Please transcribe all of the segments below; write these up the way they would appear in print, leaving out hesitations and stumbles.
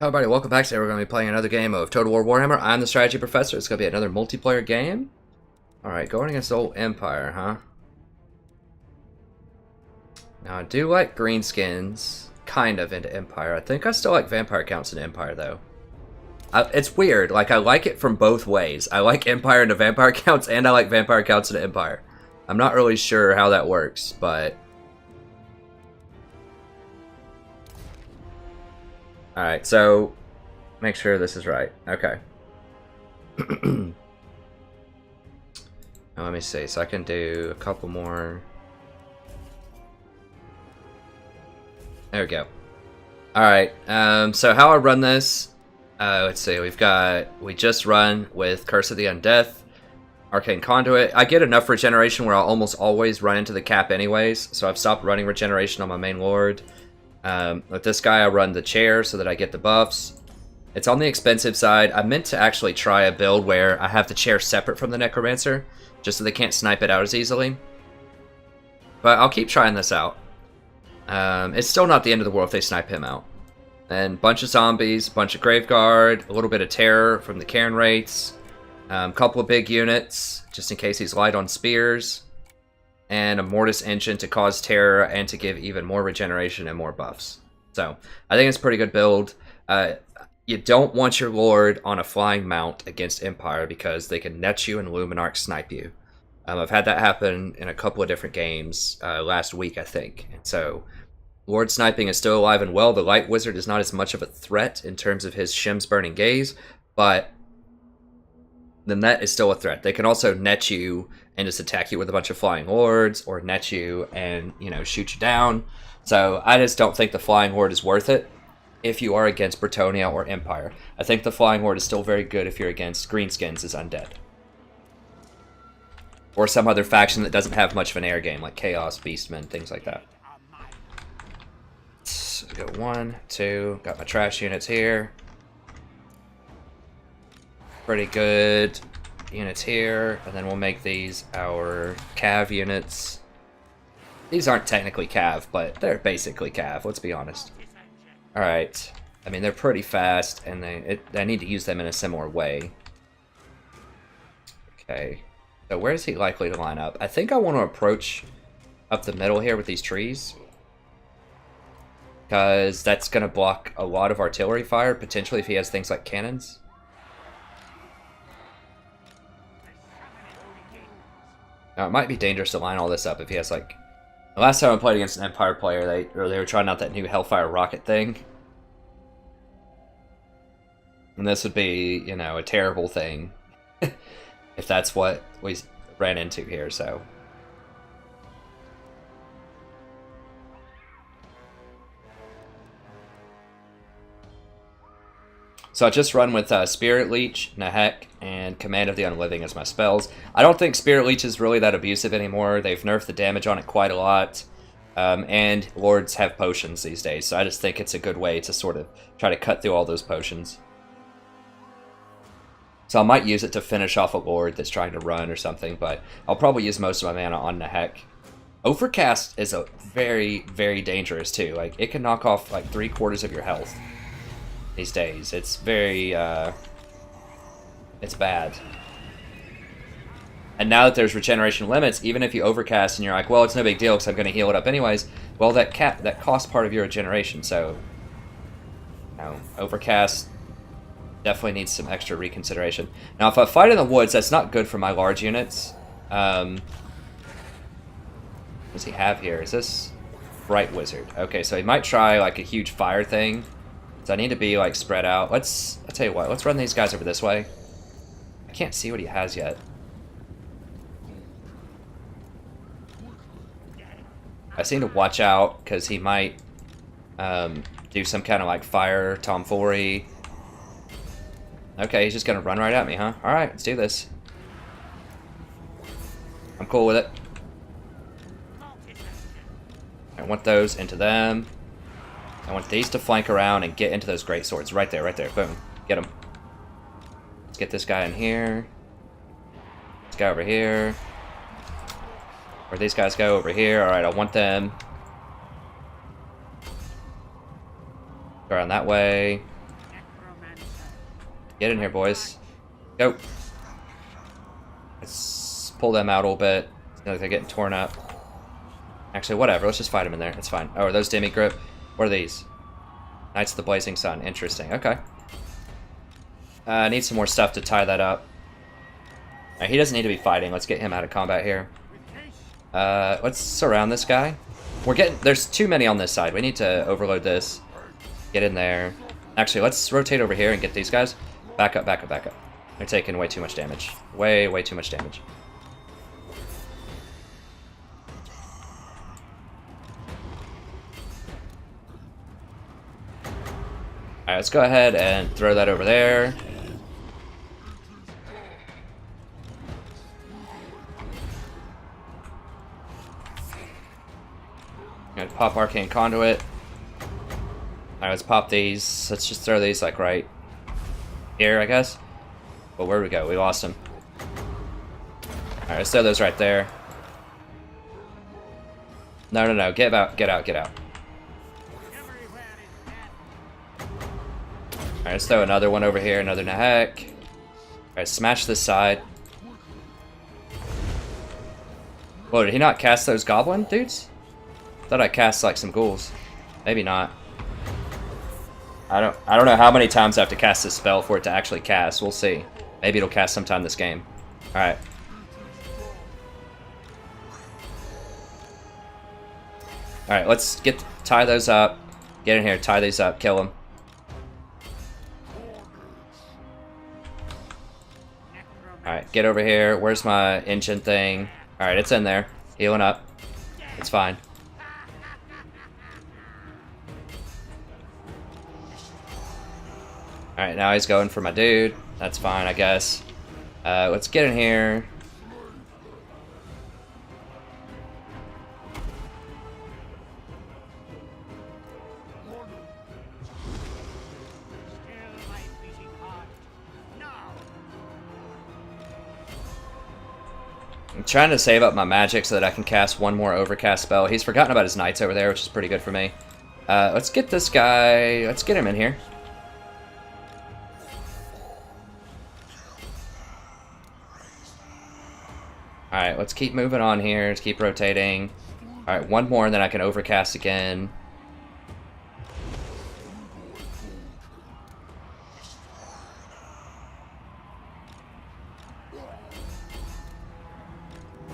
Hello everybody, welcome back. Today we're going to be playing another game of Total War Warhammer. I'm the Strategy Professor. It's going to be another multiplayer game. Alright, going against the old Empire, huh? Now I do like greenskins, kind of, into Empire. I think I still like Vampire Counts in Empire, though. It's weird, like I like it from both ways. I like Empire into Vampire Counts, and I like Vampire Counts into Empire. I'm not really sure how that works, but... Alright, so make sure this is right. Okay. Now, let me see. So I can do a couple more. There we go. Alright, so how I run this, let's see, we just run with Curse of the Undeath, Arcane Conduit. I get enough regeneration where I'll almost always run into the cap anyways, so I've stopped running regeneration on my main lord. With this guy, I run the chair so that I get the buffs. It's on the expensive side. I meant to actually try a build where I have the chair separate from the Necromancer, just so they can't snipe it out as easily. But I'll keep trying this out. It's still not the end of the world if they snipe him out. And bunch of zombies, bunch of Graveguard, a little bit of terror from the Cairn Wraiths, a couple of big units, just in case he's light on spears, and a Mortis Engine to cause terror and to give even more regeneration and more buffs. So, I think it's a pretty good build. You don't want your Lord on a flying mount against Empire because they can net you and Luminarch snipe you. I've had that happen in a couple of different games last week, I think. And so, Lord sniping is still alive and well. The Light Wizard is not as much of a threat in terms of his Shim's Burning Gaze, but the net is still a threat. They can also net you and just attack you with a bunch of flying lords, or net you and, you know, shoot you down. So I just don't think the flying horde is worth it if you are against Bretonnia or Empire. I think the flying horde is still very good if you're against greenskins as undead, or some other faction that doesn't have much of an air game, like Chaos, Beastmen, things like that. Let's go 1, 2, got my trash units here. Pretty good units here, and then we'll make these our cav units. These aren't technically cav, but they're basically cav, let's be honest. Alright, I mean, they're pretty fast, and I need to use them in a similar way. Okay, so where is he likely to line up? I think I want to approach up the middle here with these trees, because that's going to block a lot of artillery fire, potentially if he has things like cannons. Now, it might be dangerous to line all this up if he has, like... The last time I played against an Empire player, they were trying out that new Hellfire rocket thing. And this would be, you know, a terrible thing. If that's what we ran into here, so... So I just run with Spirit Leech, Nahek, and Command of the Unliving as my spells. I don't think Spirit Leech is really that abusive anymore. They've nerfed the damage on it quite a lot. And Lords have potions these days, so I just think it's a good way to sort of try to cut through all those potions. So I might use it to finish off a Lord that's trying to run or something, but I'll probably use most of my mana on Nahek. Overcast is a very, very dangerous too. Like, it can knock off like 3/4 of your health these days. It's very, it's bad. And now that there's regeneration limits, even if you overcast and you're like, well, it's no big deal because I'm going to heal it up anyways, well, that costs part of your regeneration, so, you know, overcast definitely needs some extra reconsideration. Now, if I fight in the woods, that's not good for my large units. What does he have here? Is this Bright Wizard? Okay, so he might try, like, a huge fire thing. So I need to be, like, spread out. I'll tell you what, let's run these guys over this way. I can't see what he has yet. I seem to watch out, because he might do some kind of, like, fire tomfoolery. Okay, he's just going to run right at me, huh? Alright, let's do this. I'm cool with it. I want those into them. I want these to flank around and get into those great swords. Right there, right there. Boom. Get them. Let's get this guy in here. This guy over here. Where these guys go over here. Alright, I want them. Go around that way. Get in here, boys. Go. Let's pull them out a little bit. Like they're getting torn up. Actually, whatever. Let's just fight them in there. It's fine. Oh, are those Demi Grip? What are these? Knights of the Blazing Sun. Interesting. Okay. I need some more stuff to tie that up. Right, he doesn't need to be fighting. Let's get him out of combat here. Let's surround this guy. There's too many on this side. We need to overload this. Get in there. Actually, let's rotate over here and get these guys. Back up, back up, back up. They're taking way too much damage. Way, way too much damage. Alright, let's go ahead and throw that over there. Gonna pop Arcane Conduit. Alright, let's pop these. Let's just throw these like right here, I guess. But where'd we go? We lost them. Alright, let's throw those right there. No, no, no. Get out, get out, get out. Alright, let's throw another one over here, another Nahek. Alright, smash this side. Whoa, did he not cast those goblin dudes? Thought I cast like some ghouls. Maybe not. I don't know how many times I have to cast this spell for it to actually cast. We'll see. Maybe it'll cast sometime this game. Alright. Alright, let's tie those up. Get in here, tie these up, kill them. Alright, get over here. Where's my engine thing? Alright, it's in there. Healing up. It's fine. Alright, now he's going for my dude. That's fine, I guess. Let's get in here. I'm trying to save up my magic so that I can cast one more overcast spell. He's forgotten about his knights over there, which is pretty good for me. Let's get this guy... Let's get him in here. Alright, let's keep moving on here. Let's keep rotating. Alright, one more and then I can overcast again.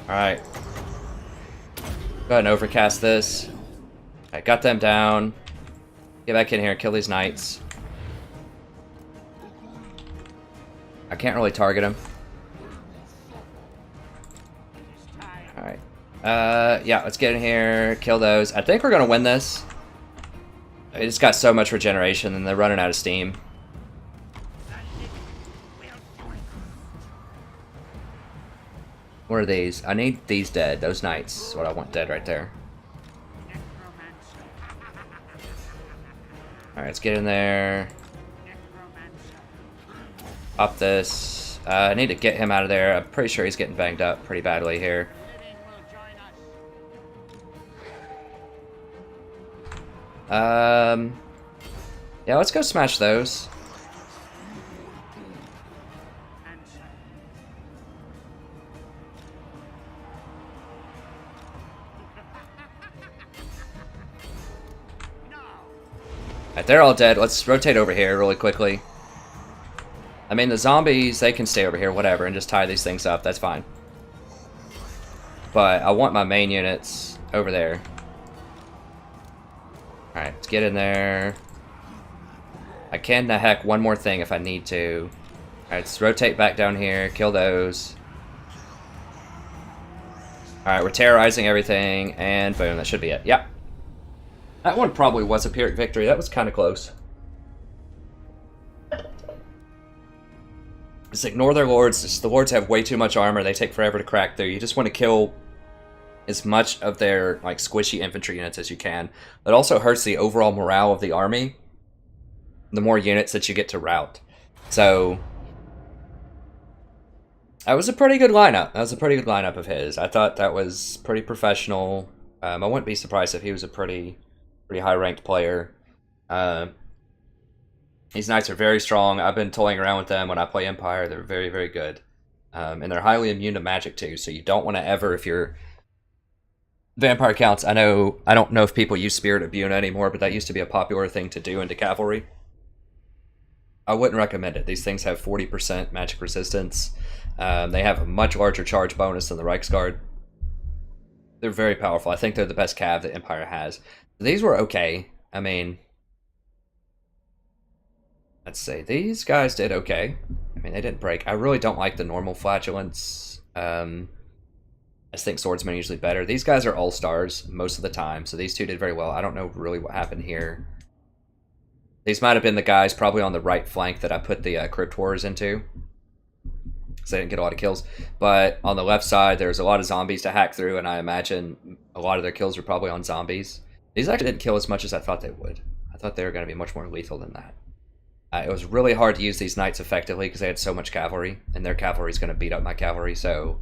Alright. Go ahead and overcast this. Alright, got them down. Get back in here, kill these knights. I can't really target them. Alright. Yeah, let's get in here, kill those. I think we're gonna win this. It just got so much regeneration and they're running out of steam. What are these? I need these dead. Those knights is what I want dead right there. Alright, let's get in there. Pop this. I need to get him out of there. I'm pretty sure he's getting banged up pretty badly here. Yeah, let's go smash those. Alright, they're all dead. Let's rotate over here really quickly. I mean, the zombies, they can stay over here, whatever, and just tie these things up. That's fine. But I want my main units over there. Alright, let's get in there. I can heck one more thing if I need to. Alright, let's rotate back down here, kill those. Alright, we're terrorizing everything, and boom, that should be it. Yep. That one probably was a Pyrrhic victory. That was kind of close. Just ignore their lords. The lords have way too much armor. They take forever to crack through. You just want to kill as much of their like squishy infantry units as you can. That also hurts the overall morale of the army. The more units that you get to rout. So that was a pretty good lineup. That was a pretty good lineup of his. I thought that was pretty professional. I wouldn't be surprised if he was a pretty high ranked player. These knights are very strong. I've been toying around with them when I play Empire. They're very, very good. And they're highly immune to magic too, so you don't want to ever, if you're vampire counts, I don't know if people use Spirit of Buna anymore, but that used to be a popular thing to do into cavalry. I wouldn't recommend it. These things have 40% magic resistance. They have a much larger charge bonus than the Reichsguard. They're very powerful. I think they're the best cav that Empire has. These were okay. I mean, let's say these guys did okay. I mean, they didn't break. I really don't like the normal flatulence. I just think swordsmen are usually better. These guys are all-stars most of the time, so these two did very well. I don't know really what happened here. These might have been the guys probably on the right flank that I put the Crypt Horrors into, because they didn't get a lot of kills. But on the left side, there's a lot of zombies to hack through, and I imagine a lot of their kills were probably on zombies. These actually didn't kill as much as I thought they would. I thought they were going to be much more lethal than that. It was really hard to use these knights effectively because they had so much cavalry, and their cavalry is going to beat up my cavalry, so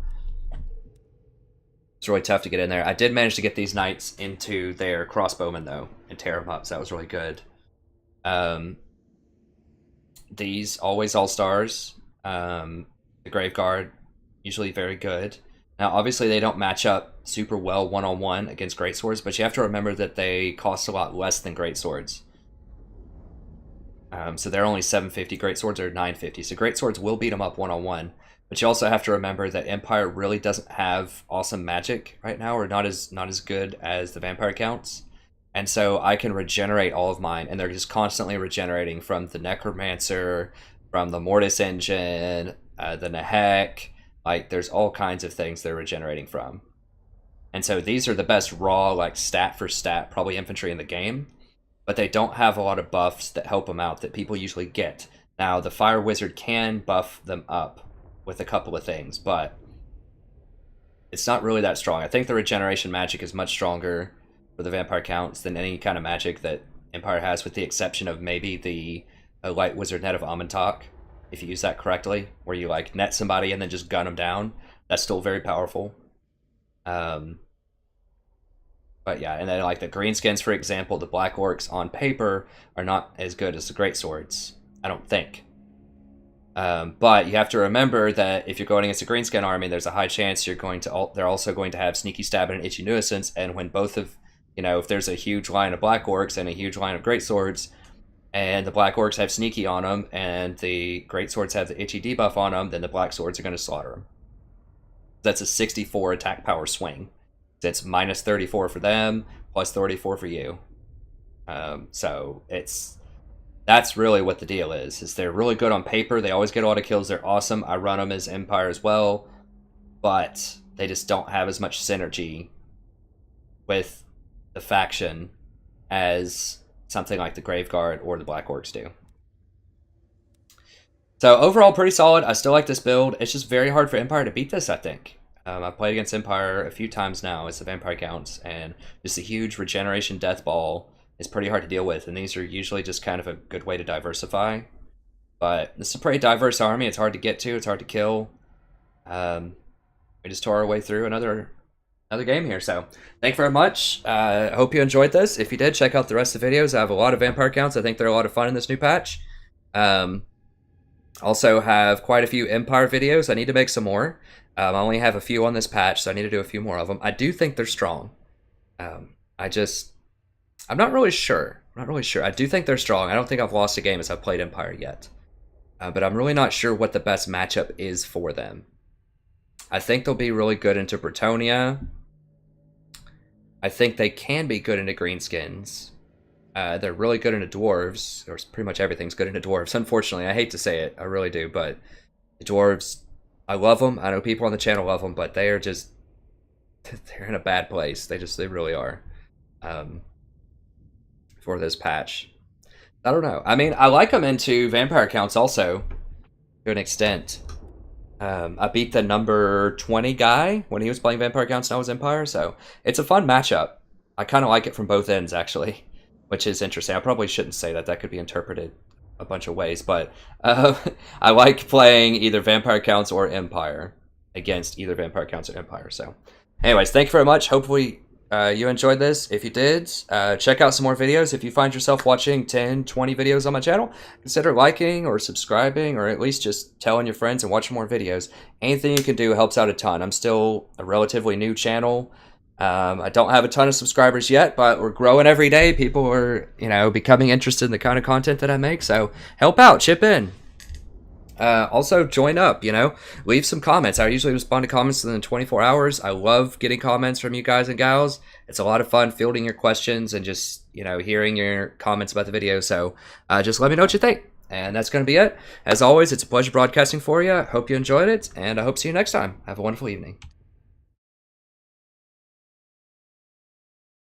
it's really tough to get in there. I did manage to get these knights into their crossbowmen, though, and tear them up, so that was really good. These, always all-stars. The Grave Guard, usually very good. Now, obviously, they don't match up super well one-on-one against greatswords, but you have to remember that they cost a lot less than greatswords. So they're only 750, greatswords are 950, so greatswords will beat them up one-on-one. But you also have to remember that Empire really doesn't have awesome magic right now, or not as good as the Vampire counts. And so I can regenerate all of mine, and they're just constantly regenerating from the Necromancer, from the Mortis Engine, the Nahek. Like, there's all kinds of things they're regenerating from. And so these are the best raw, like, stat for stat, probably infantry in the game. But they don't have a lot of buffs that help them out that people usually get. Now, the Fire Wizard can buff them up with a couple of things, but it's not really that strong. I think the regeneration magic is much stronger for the Vampire counts than any kind of magic that Empire has, with the exception of maybe the Light Wizard Net of Amantak, if you use that correctly, where you like net somebody and then just gun them down. That's still very powerful. But yeah, and then like the greenskins, for example, the Black Orcs on paper are not as good as the greatswords, I don't think. But you have to remember that if you're going against a greenskin army, there's a high chance they're also going to have sneaky stab and itchy nuisance, and when both of, if there's a huge line of Black Orcs and a huge line of greatswords, and the Black Orcs have sneaky on them, and the greatswords have the itchy debuff on them, then the Black Swords are going to slaughter them. That's a 64 attack power swing. It's minus 34 for them, plus 34 for you. So that's really what the deal is they're really good on paper. They always get a lot of kills. They're awesome. I run them as Empire as well, but they just don't have as much synergy with the faction as something like the Grave Guard or the Black Orcs do. So overall, pretty solid. I still like this build. It's just very hard for Empire to beat this, I think. I've played against Empire a few times now as the Vampire counts, and just a huge regeneration death ball is pretty hard to deal with, and these are usually just kind of a good way to diversify. But this is a pretty diverse army. It's hard to get to. It's hard to kill. We just tore our way through another game here. So thank you very much. I hope you enjoyed this. If you did, check out the rest of the videos. I have a lot of Vampire counts. I think they're a lot of fun in this new patch. Also have quite a few Empire videos. I need to make some more. I only have a few on this patch, so I need to do a few more of them. I do think they're strong. I'm not really sure. I do think they're strong. I don't think I've lost a game as I've played Empire yet. But I'm really not sure what the best matchup is for them. I think they'll be really good into Bretonia. I think they can be good into Greenskins. They're really good into Dwarves. Or pretty much everything's good into Dwarves. Unfortunately, I hate to say it. I really do. But the Dwarves, I love them. I know people on the channel love them. But they are just... they're in a bad place. They really are. For this patch. I don't know. I mean, I like them into Vampire counts also. To an extent. I beat the number 20 guy when he was playing Vampire counts and I was Empire. So it's a fun matchup. I kind of like it from both ends, actually. Which is interesting. I probably shouldn't say that. That could be interpreted a bunch of ways. But I like playing either Vampire counts or Empire against either Vampire counts or Empire. So anyways, thank you very much. Hopefully you enjoyed this. If you did, check out some more videos. If you find yourself watching 10, 20 videos on my channel, consider liking or subscribing, or at least just telling your friends and watching more videos. Anything you can do helps out a ton. I'm still a relatively new channel. I don't have a ton of subscribers yet, but we're growing every day. People are, becoming interested in the kind of content that I make. So help out, chip in. Also, join up, leave some comments. I usually respond to comments within 24 hours. I love getting comments from you guys and gals. It's a lot of fun fielding your questions and just, hearing your comments about the video. So just let me know what you think. And that's going to be it. As always, it's a pleasure broadcasting for you. Hope you enjoyed it, and I hope to see you next time. Have a wonderful evening.